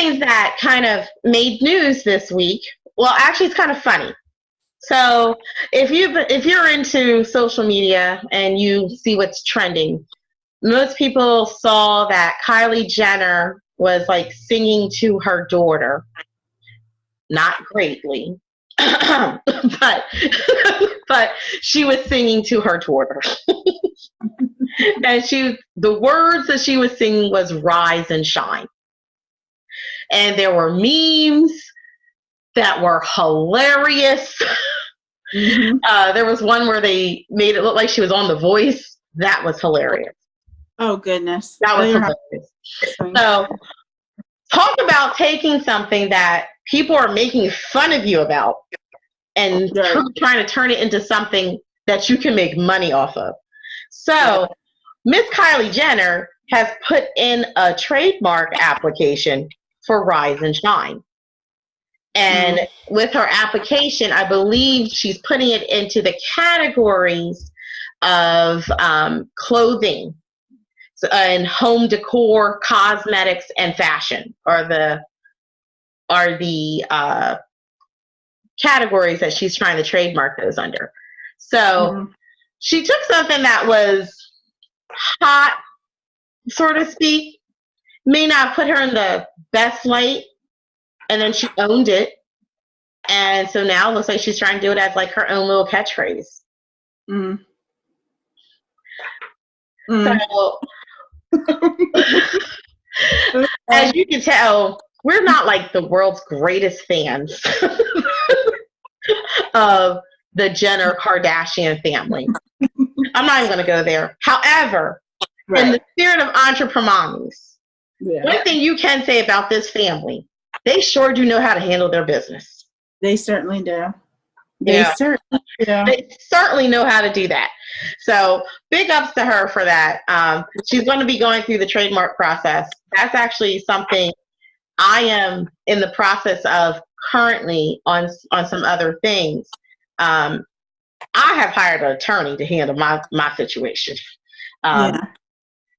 things that kind of made news this week, well, actually, it's kind of funny. So if you're into social media and you see what's trending, most people saw that Kylie Jenner was like singing to her daughter, not greatly, but she was singing to her daughter. And the words that she was singing was "Rise and Shine." And there were memes that were hilarious. Mm-hmm. There was one where they made it look like she was on The Voice. That was hilarious. Oh, goodness. That was hilarious. So talk about taking something that people are making fun of you about and trying to turn it into something that you can make money off of. So Miss Kylie Jenner has put in a trademark application for Rise and Shine. And with her application, I believe she's putting it into the categories of clothing and home decor, cosmetics, and fashion are the categories that she's trying to trademark those under. So she took something that was hot, so to speak, may not put her in the best light, and then she owned it. And so now it looks like she's trying to do it as like her own little catchphrase. So as you can tell, we're not like the world's greatest fans of the Jenner Kardashian family. I'm not even going to go there. However, in the spirit of Entrepremommies, one thing you can say about this family, they sure do know how to handle their business. They certainly do. They certainly know how to do that. So big ups to her for that. She's going to be going through the trademark process. That's actually something I am in the process of currently on some other things. I have hired an attorney to handle my situation.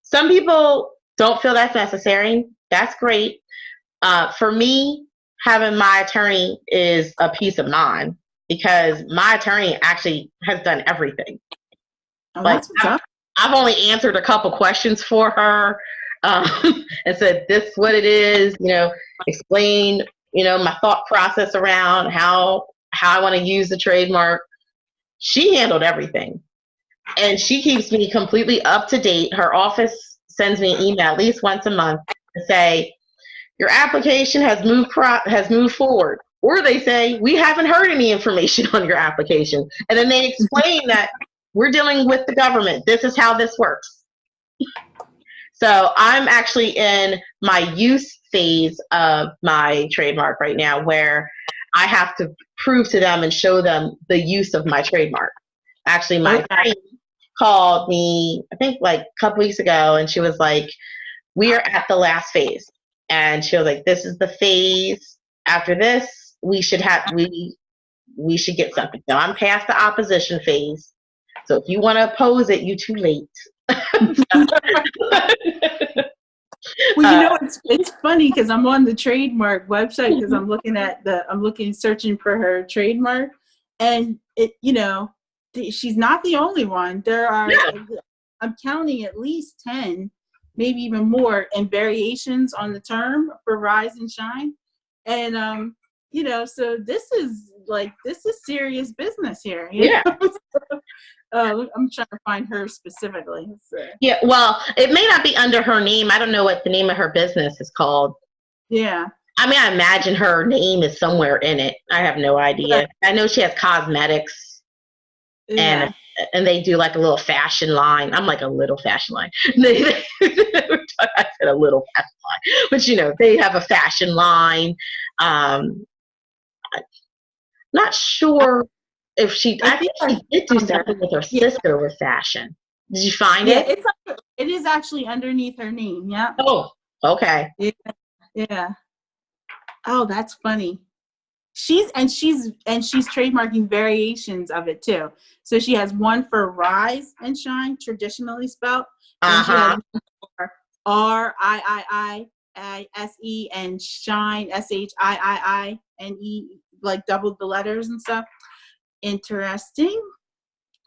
Some people don't feel that's necessary. That's great. For me, having my attorney is a peace of mind because my attorney actually has done everything. Like I've only answered a couple questions for her and said, this is what it is, explain, my thought process around how I want to use the trademark. She handled everything. And she keeps me completely up to date. Her office sends me an email at least once a month to say, your application has moved forward. Or they say, we haven't heard any information on your application. And then they explain that we're dealing with the government. This is how this works. So I'm actually in my use phase of my trademark right now where I have to prove to them and show them the use of my trademark. Actually, my friend called me, I think like a couple weeks ago, and she was like, we are at the last phase. And she was like, this is the phase. After this, we should get something. So I'm past the opposition phase. So if you want to oppose it, you're too late. Well, it's funny because I'm on the trademark website because I'm searching for her trademark, and she's not the only one. There are, I'm counting at least 10, maybe even more, and variations on the term for Rise and Shine, and so this is serious business here. I'm trying to find her specifically. So. Yeah, well, it may not be under her name. I don't know what the name of her business is called. Yeah. I mean, I imagine her name is somewhere in it. I have no idea. I know she has cosmetics, and they do like a little fashion line. I'm like a little fashion line. I said a little fashion line, but they have a fashion line. Not sure. If I think she did do something with her sister with fashion. Did you find it? It is actually underneath her name. Yeah. Oh, okay. Yeah. Oh, that's funny. She's trademarking variations of it too. So she has one for Rise and Shine, traditionally spelled. And she has one for RIII, S-E and shine, SHIIINE, like doubled the letters and stuff. Interesting.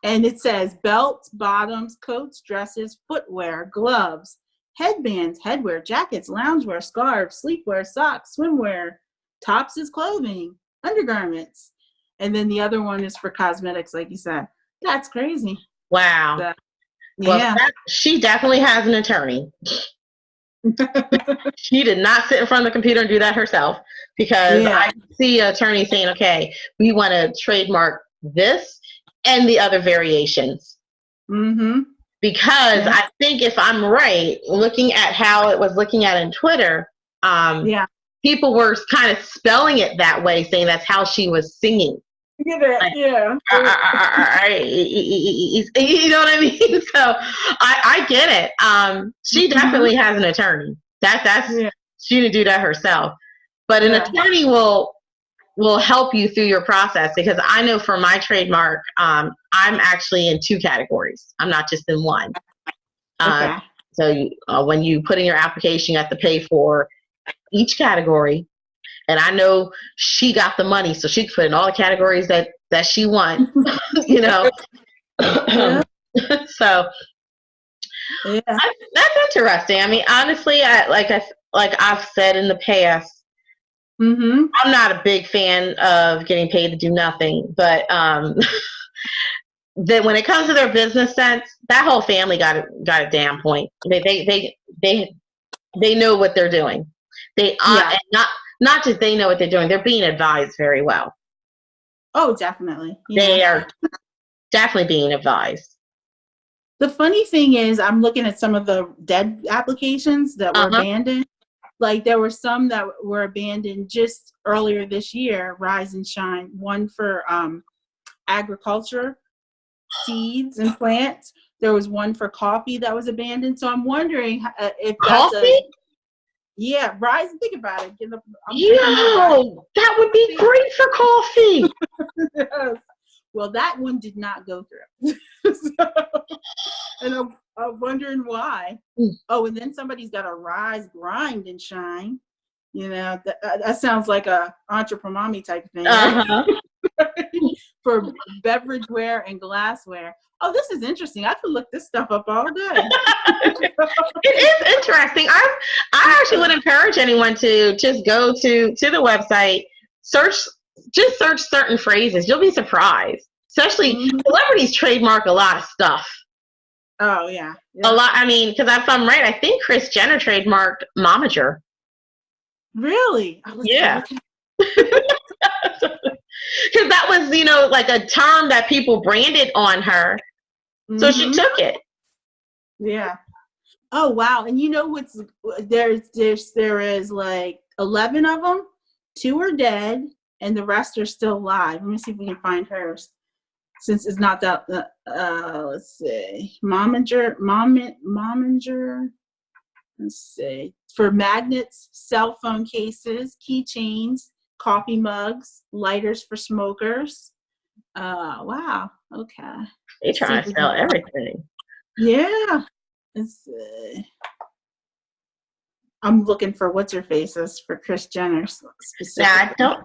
And it says belts, bottoms, coats, dresses, footwear, gloves, headbands, headwear, jackets, loungewear, scarves, sleepwear, socks, swimwear, tops is clothing, undergarments. And then the other one is for cosmetics, like you said. That's crazy. Wow. So, well, she definitely has an attorney. She did not sit in front of the computer and do that herself, because I see an attorney saying, okay, we want to trademark this and the other variations. Mm-hmm. Because I think, if I'm right, looking at how it was looking at in Twitter, people were kind of spelling it that way, saying that's how she was singing. You know what I mean? So I get it. She definitely has an attorney. She didn't do that herself. But an attorney will help you through your process, because I know for my trademark, I'm actually in 2 categories. I'm not just in one. So when you put in your application, you have to pay for each category. And I know she got the money, so she can put in all the categories that she wants, you know. So that's interesting. I mean, honestly, like I've said in the past, I'm not a big fan of getting paid to do nothing. But then when it comes to their business sense, that whole family got a damn point. They know what they're doing. They and not just they know what they're doing. They're being advised very well. Oh, definitely. They are definitely being advised. The funny thing is, I'm looking at some of the dead applications that were abandoned. Like, there were some that were abandoned just earlier this year, Rise and Shine. One for agriculture, seeds and plants. There was one for coffee that was abandoned. So I'm wondering if that's coffee? Rise and think about it. That would be great for coffee. Yes. Well, that one did not go through. And I'm wondering why. Oh, and then somebody's got a Rise, Grind, and Shine. You know, that sounds like a Entrepremommies type thing. For beverageware and glassware. Oh, this is interesting. I could look this stuff up all day. It is interesting. I actually would encourage anyone to just go to the website, search certain phrases. You'll be surprised. Especially celebrities trademark a lot of stuff. Oh, yeah. A lot. I mean, because if I'm right, I think Kris Jenner trademarked momager. Really? Yeah. Because that was, like a term that people branded on her. So she took it. Yeah. Oh, wow. And there is like 11 of them. 2 are dead and the rest are still alive. Let me see if we can find hers. Since it's not that, let's see. Momager. Let's see. For magnets, cell phone cases, keychains, coffee mugs, lighters for smokers. Wow. Okay. They trying to sell everything. Yeah. Let's see. I'm looking for what's her faces for Kris Jenner specifically. Yeah,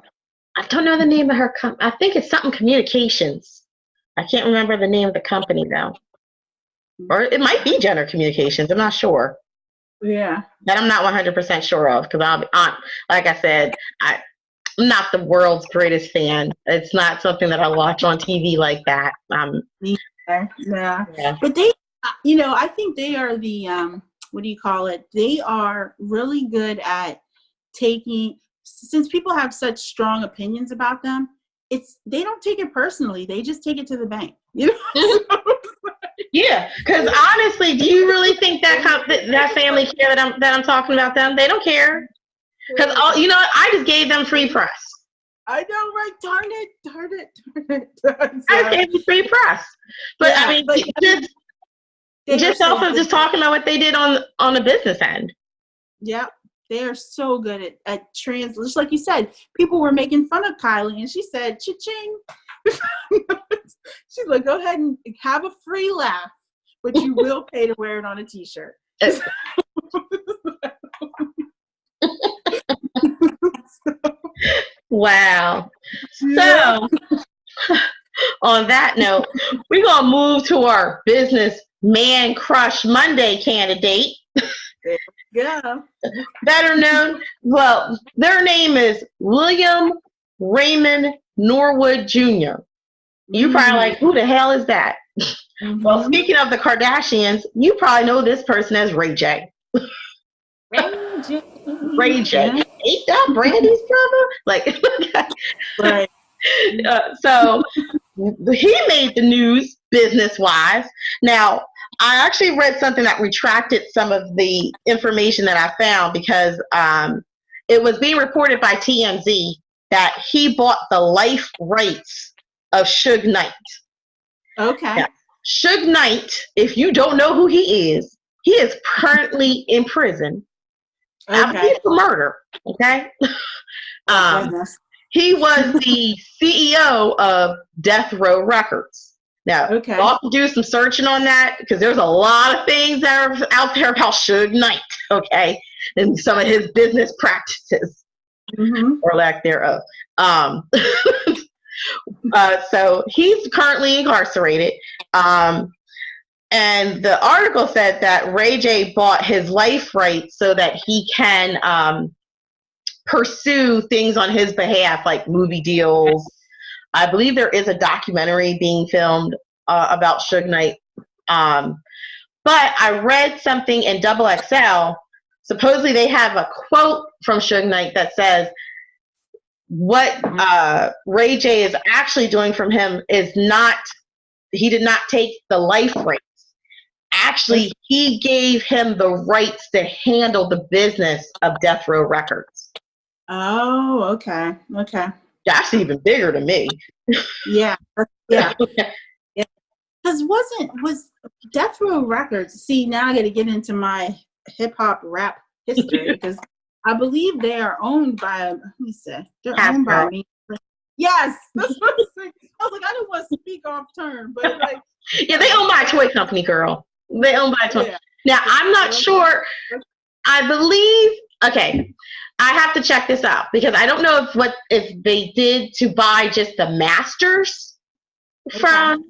I don't know the name of her company. I think it's something communications. I can't remember the name of the company though. Or it might be Jenner Communications. I'm not sure. Yeah. That I'm not 100% sure of, because like I said, I'm not the world's greatest fan. It's not something that I watch on TV like that. Yeah. But they, I think they are the, what do you call it? They are really good at since people have such strong opinions about them, they don't take it personally. They just take it to the bank. Yeah, because honestly, do you really think that family care that I'm talking about them? They don't care. Because I just gave them free press. I know, right? Darn it. I just gave them free press. But yeah, I mean, just talking about what they did on the business end. Yeah, they are so good at just like you said, people were making fun of Kylie, and she said, cha-ching. She's like, go ahead and have a free laugh, but you will pay to wear it on a t-shirt. Wow. Yeah. So, on that note, we're going to move to our business man crush Monday candidate. Yeah. Better known, well, their name is William Raymond Norwood Jr. You probably like, who the hell is that? Mm-hmm. Well, speaking of the Kardashians, you probably know this person as Ray J. Ray J. Yeah. Ain't that Brandy's brother? Like, Right. so he made the news business-wise. Now, I actually read something that retracted some of the information that I found because it was being reported by TMZ that he bought the life rights of Suge Knight. Okay. Now, Suge Knight, if you don't know who he is currently in prison. I believe for murder. Okay. He was the CEO of Death Row Records. Now, I'll have to do some searching on that because there's a lot of things that are out there about Suge Knight, okay, and some of his business practices or lack thereof. So he's currently incarcerated. And the article said that Ray J bought his life rights so that he can pursue things on his behalf, like movie deals. I believe there is a documentary being filmed about Suge Knight. But I read something in XXL. Supposedly they have a quote from Suge Knight that says, what Ray J is actually doing from him is not, he did not take the life rights. Actually, he gave him the rights to handle the business of Death Row Records. Oh, okay. Okay. That's even bigger to me. Yeah. Yeah. Yeah. Because was Death Row Records, see, now I got to get into my hip hop rap history because I believe they are owned by, let me say, they're owned by me. Yes. That's what I was saying. I was like, I don't want to speak off turn, but like. Yeah, they own by a toy company, girl. They own by a toy. Yeah. Now, I'm not sure. I believe, okay, I have to check this out because I don't know if they did to buy just the masters from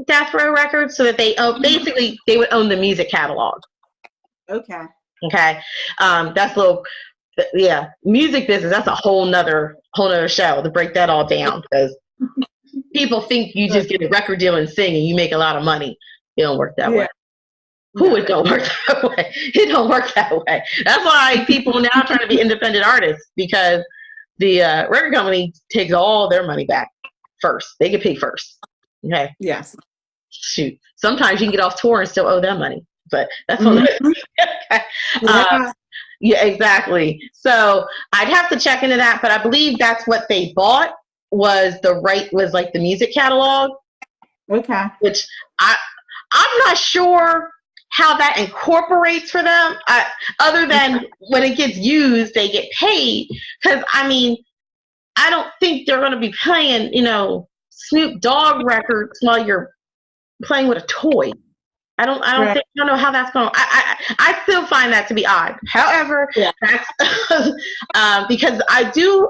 Death Row Records so that they basically they would own the music catalog. Okay. Okay. That's a little, yeah, music business. That's a whole nother show to break that all down because people think you just get a record deal and sing and you make a lot of money. It don't work that way. It don't work that way. It don't work that way. That's why people now trying to be independent artists because the record company takes all their money back first. They get paid first. Okay. Yes. Shoot. Sometimes you can get off tour and still owe them money, but that's okay. Yeah, exactly. So I'd have to check into that, but I believe that's what they bought was like the music catalog. Okay. Which I'm not sure how that incorporates for them, other than when it gets used, they get paid. Because, I mean, I don't think they're going to be playing, Snoop Dogg records while you're playing with a toy. I don't know how that's going. I still find that to be odd. However, that's because I do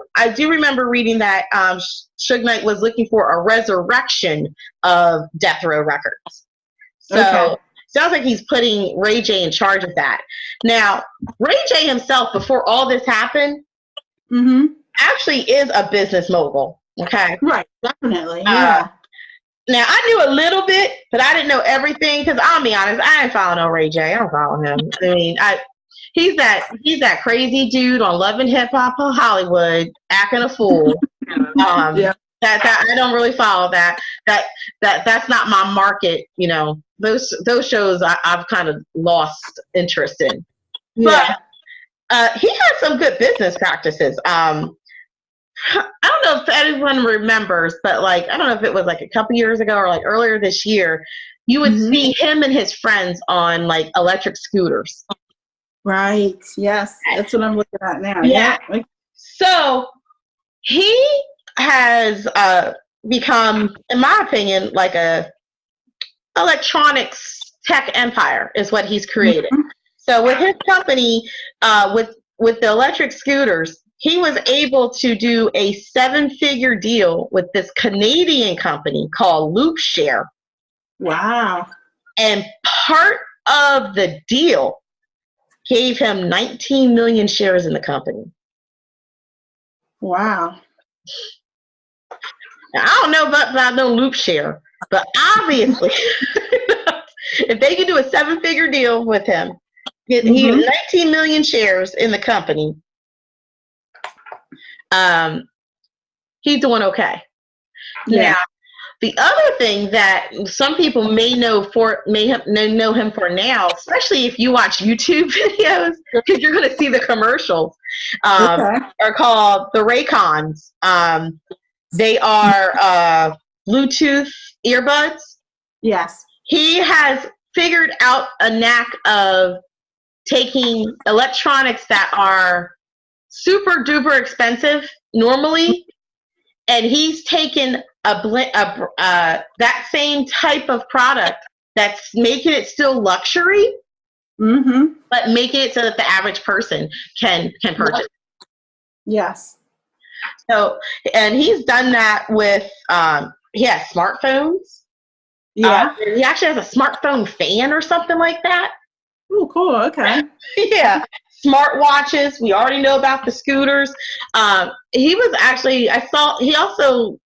remember reading that Suge Knight was looking for a resurrection of Death Row Records. So sounds like he's putting Ray J in charge of that. Now, Ray J himself, before all this happened, actually is a business mogul. Okay, right, definitely, yeah. Now, I knew a little bit, but I didn't know everything because I'll be honest, I ain't follow no Ray J. I don't follow him. I mean, he's that crazy dude on Love and Hip Hop Hollywood acting a fool. That I don't really follow that. That's not my market. Those shows I've kind of lost interest in. Yeah. But he has some good business practices. I don't know if anyone remembers, but I don't know if it was a couple years ago or earlier this year, you would see him and his friends on electric scooters. Right. Yes. That's what I'm looking at now. Yeah. So he has become, in my opinion, a electronics tech empire is what he's created. So with his company, with the electric scooters, he was able to do a 7-figure deal with this Canadian company called LoopShare. Wow. And part of the deal gave him 19 million shares in the company. Wow. Now, I don't know about no LoopShare, but obviously, if they could do a 7-figure deal with him, he had 19 million shares in the company. He's doing okay. Yeah. Now, the other thing that some people may know him for now, especially if you watch YouTube videos, because you're going to see the commercials, are called the Raycons. They are Bluetooth earbuds. Yes. He has figured out a knack of taking electronics that are super duper expensive normally, and he's taken that same type of product that's making it still luxury, but making it so that the average person can purchase. Yes. So, and he's done that with he has smartphones. Yeah. He actually has a smartphone fan or something like that. Oh, cool. Okay. Yeah. Smartwatches. We already know about the scooters. He was actually, he also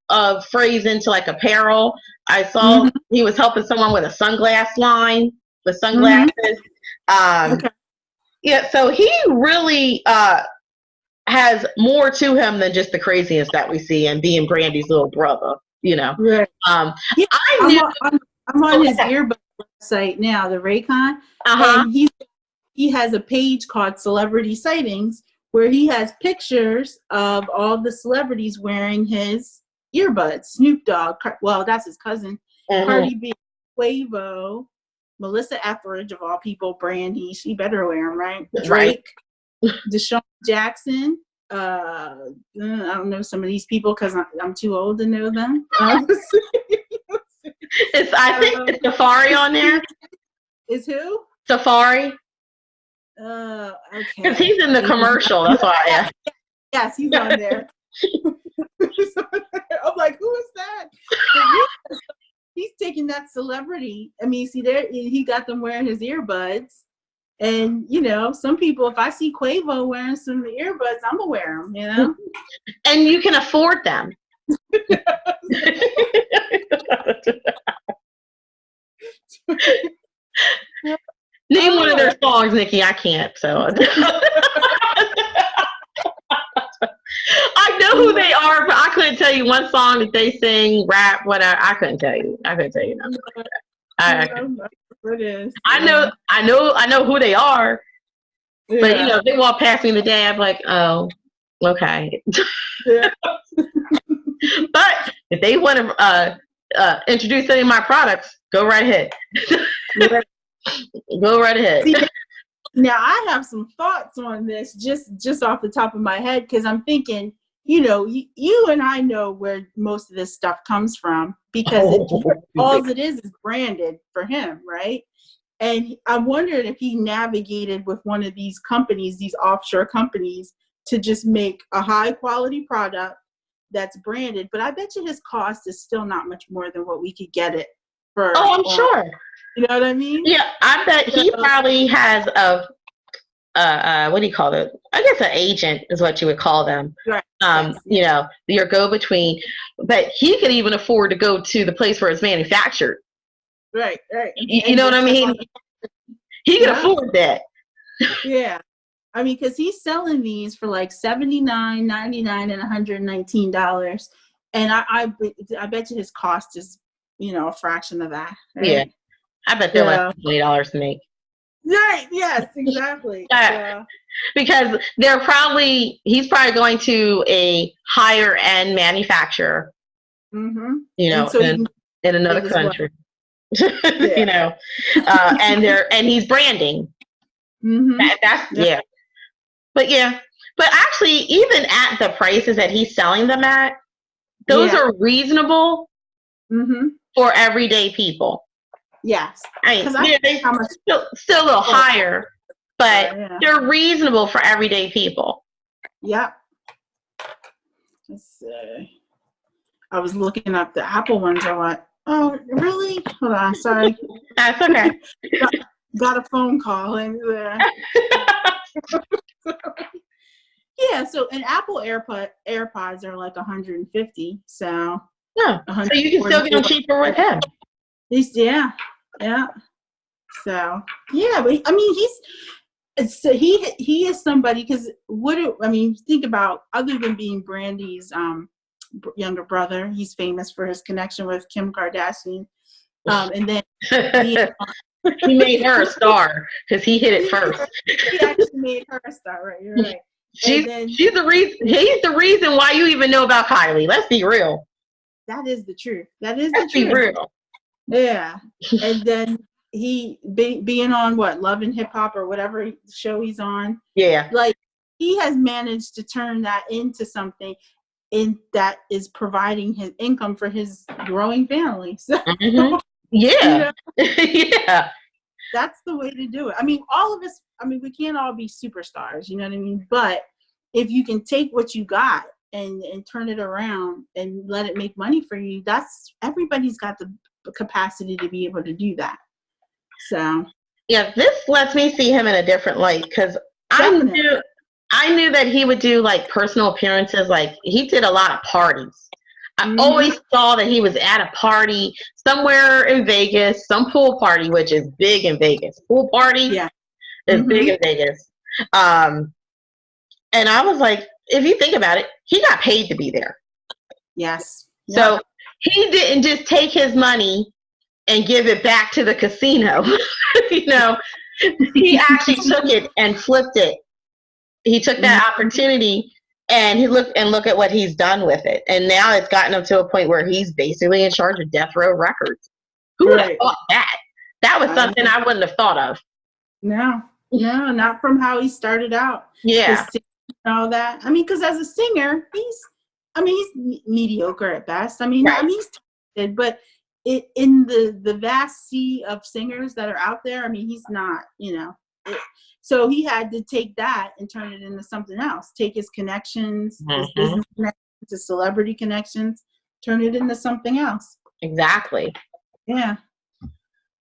phrased into like apparel. I saw he was helping someone with a sunglass line with sunglasses. Yeah, so he really has more to him than just the craziness that we see and being Brandy's little brother, you know. Right. I'm on his earbud website now, the Raycon, and he has a page called Celebrity Sightings where he has pictures of all the celebrities wearing his earbuds. Snoop Dogg, well, that's his cousin, Cardi B, Quavo, Melissa Etheridge, of all people, Brandy, she better wear them, right? Drake, Deshaun Jackson. I don't know some of these people because I'm too old to know them. I think it's Safari on there. Is who? Safari. Okay. Because he's in the commercial, that's why. Yes, he's on there. I'm like, who is that? He's taking that celebrity. I mean, see there, he got them wearing his earbuds. And, you know, some people, if I see Quavo wearing some earbuds, I'm going to wear them, you know? And you can afford them. Name one of their songs, Nikki. I can't, so. I know who they are, but I couldn't tell you one song that they sing, rap, whatever. I couldn't tell you. Nothing. I know who they are, but you know, they walk past me in the day, I'm like, oh, okay. Yeah. But if they want to introduce any of my products, go right ahead. Go right ahead. See, now I have some thoughts on this just off the top of my head, because I'm thinking, you know, you and I know where most of this stuff comes from, because all it is branded for him, right? And I'm wondering if he navigated with one of these companies, these offshore companies, to just make a high quality product that's branded. But I bet you his cost is still not much more than what we could get it for. Oh, I'm sure. You know what I mean? Yeah, I bet he probably has what do you call it? I guess an agent is what you would call them. Right. You know, your go-between. But he could even afford to go to the place where it's manufactured. Right. You know what I mean? He can afford that. Yeah. I mean, because he's selling these for like $79, $99, and $119. And I bet you his cost is, you know, a fraction of that. Right? Yeah. I bet they're less than $20 to make. Right. Yes, exactly. Because he's probably going to a higher end manufacturer, you know, in another country, you know, and he's branding. But actually, even at the prices that he's selling them at, those are reasonable for everyday people. Yes. I mean, they're still a little higher but yeah. they're reasonable for everyday people. Yep. Let's see. I was looking up the Apple ones. I went, oh, really? Hold on, sorry. That's okay. got a phone call and yeah. So an Apple AirPods are like $150. So Yeah. So you can still get them cheaper with him. Yeah. So yeah, but I mean, he is somebody, because think about, other than being Brandy's younger brother, he's famous for his connection with Kim Kardashian, and then he made her a star because he hit it first. He actually made her a star, right? You're right. She's the reason. He's the reason why you even know about Kylie. Let's be real. That is the truth. Let's be real. Yeah, and then he being on Love and Hip Hop or whatever show he's on. Yeah, like he has managed to turn that into something that is providing his income for his growing family. So, yeah, yeah, that's the way to do it. I mean, all of us. I mean, we can't all be superstars. You know what I mean? But if you can take what you got and turn it around and let it make money for you, everybody's got the capacity to be able to do that. So yeah, this lets me see him in a different light, because I knew that he would do like personal appearances. Like he did a lot of parties. I always saw that he was at a party somewhere in Vegas, some pool party, which is big in Vegas. Pool party is big in Vegas. And I was like, if you think about it, he got paid to be there. Yes. So he didn't just take his money and give it back to the casino. He actually took it and flipped it. He took that opportunity and look at what he's done with it. And now it's gotten him to a point where he's basically in charge of Death Row Records. Who would have thought that? That was something I wouldn't have thought of. No, not from how he started out. Yeah. All that. I mean, because as a singer, he's mediocre at best. I mean, he's talented, but in the vast sea of singers that are out there, I mean, he's not, so he had to take that and turn it into something else. Take his connections, his business connections, his celebrity connections, turn it into something else. Exactly. Yeah.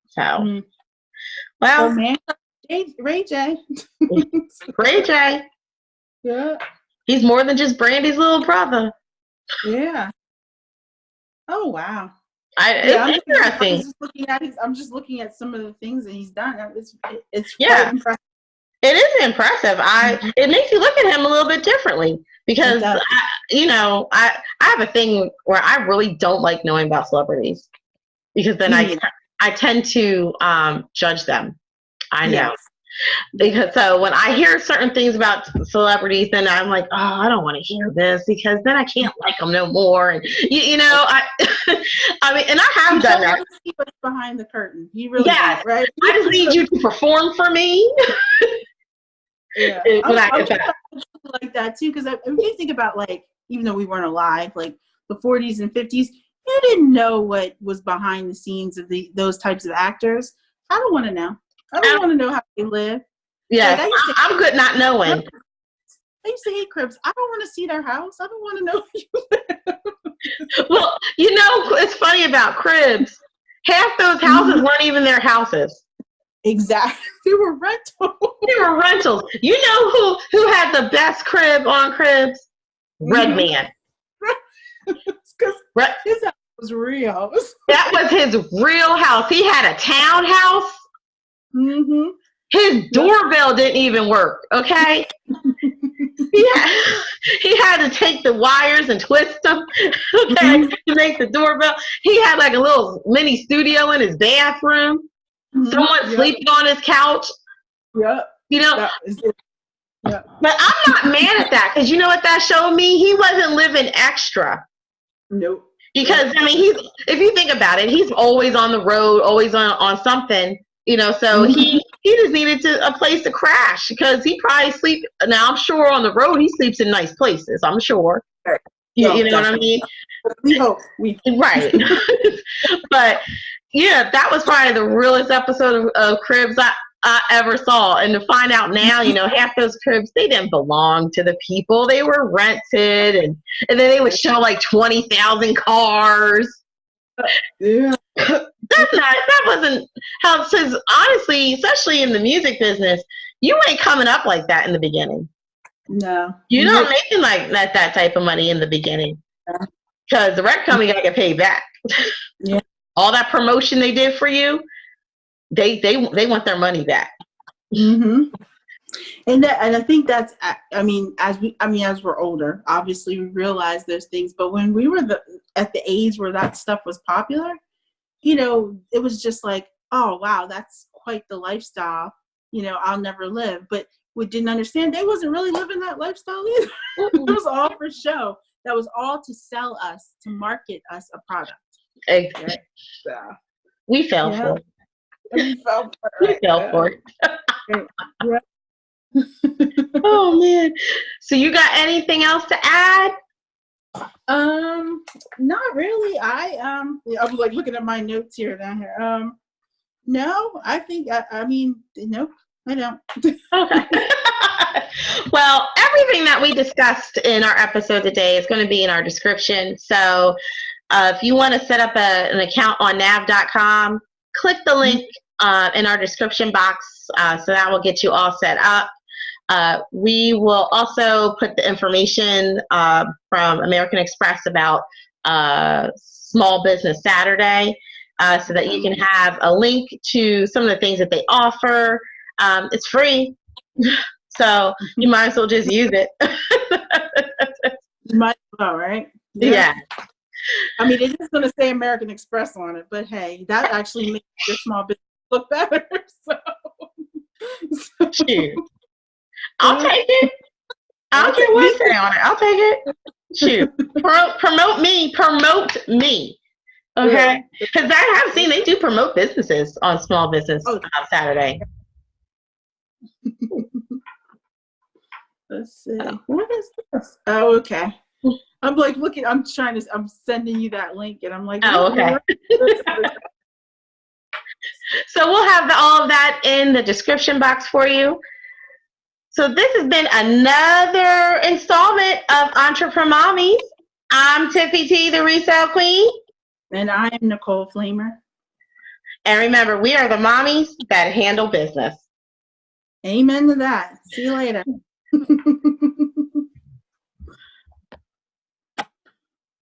So, well, man, Ray J. Ray J. Yeah. He's more than just Brandy's little brother. Yeah. Oh wow. It's interesting. I'm just looking at some of the things that he's done. It's quite impressive. It is impressive. It makes you look at him a little bit differently, because I have a thing where I really don't like knowing about celebrities, because then I tend to judge them. I know. Yes. Because so when I hear certain things about celebrities, then I'm like, oh, I don't want to hear this, because then I can't like them no more. And I mean, and I have done that. You see what's behind the curtain. You really do, right? I just need you to perform for me. Yeah, I'm like that too, because if you think about, like, even though we weren't alive, like the 40s and 50s, you didn't know what was behind the scenes of those types of actors. I don't want to know. I don't want to know how they live. Yeah, like, I'm good not knowing. I used to hate cribs. I don't want to see their house. I don't want to know who you live. Well, it's funny about cribs. Half those houses weren't even their houses. Exactly. They were rentals. You know who had the best crib on Cribs? Redman. Because his house was real. That was his real house. He had a townhouse. His doorbell didn't even work, okay? He had to take the wires and twist them, okay, to make the doorbell. He had like a little mini studio in his bathroom. Someone sleeping on his couch. Yep. But I'm not mad at that, because you know what that showed me? He wasn't living extra. Nope. Because I mean, if you think about it, he's always on the road, always on something. So he just needed a place to crash, because he probably sleep. Now I'm sure on the road he sleeps in nice places. I'm sure. You know what I mean? We hope. Right. But yeah, that was probably the realest episode of Cribs. I ever saw. And to find out now, half those cribs, they didn't belong to the people. They were rented. And then they would show like 20,000 cars. Yeah. That wasn't how, because honestly, especially in the music business, you ain't coming up like that in the beginning. No. You're not making like that type of money in the beginning. Because the record company got to get paid back. Yeah. All that promotion they did for you, they want their money back. Mm-hmm. And I think that's, as we're older, obviously we realize those things. But when we were at the age where that stuff was popular, it was just like, oh wow, that's quite the lifestyle. I'll never live. But we didn't understand they wasn't really living that lifestyle either. It was all for show. That was all to sell us, to market us a product. Exactly. Right? So, we fell for it. We fell for it. Yeah. Oh man. So you got anything else to add? Not really. I was like looking at my notes here down here. No, I think no, I don't. Okay. Well, everything that we discussed in our episode today is going to be in our description. So if you want to set up an account on nav.com, click the link in our description box. So that will get you all set up. We will also put the information from American Express about Small Business Saturday so that you can have a link to some of the things that they offer. It's free, so you might as well just use it. You might as well, right? Yeah. I mean, it is going to say American Express on it, but hey, that actually makes your small business look better. So. Shoot. I'll take it. I don't care what it say on it. I'll take it. Shoot. Promote me. Okay? Because I have seen they do promote businesses on Small Business Saturday. Let's see. What is this? Oh, okay. I'm like looking. I'm sending you that link, and I'm like, oh, okay. So we'll have all of that in the description box for you. So this has been another installment of Entrepremommies. I'm Tiffy T, the Resell Queen. And I am Nicole Flamer. And remember, we are the mommies that handle business. Amen to that. See you later.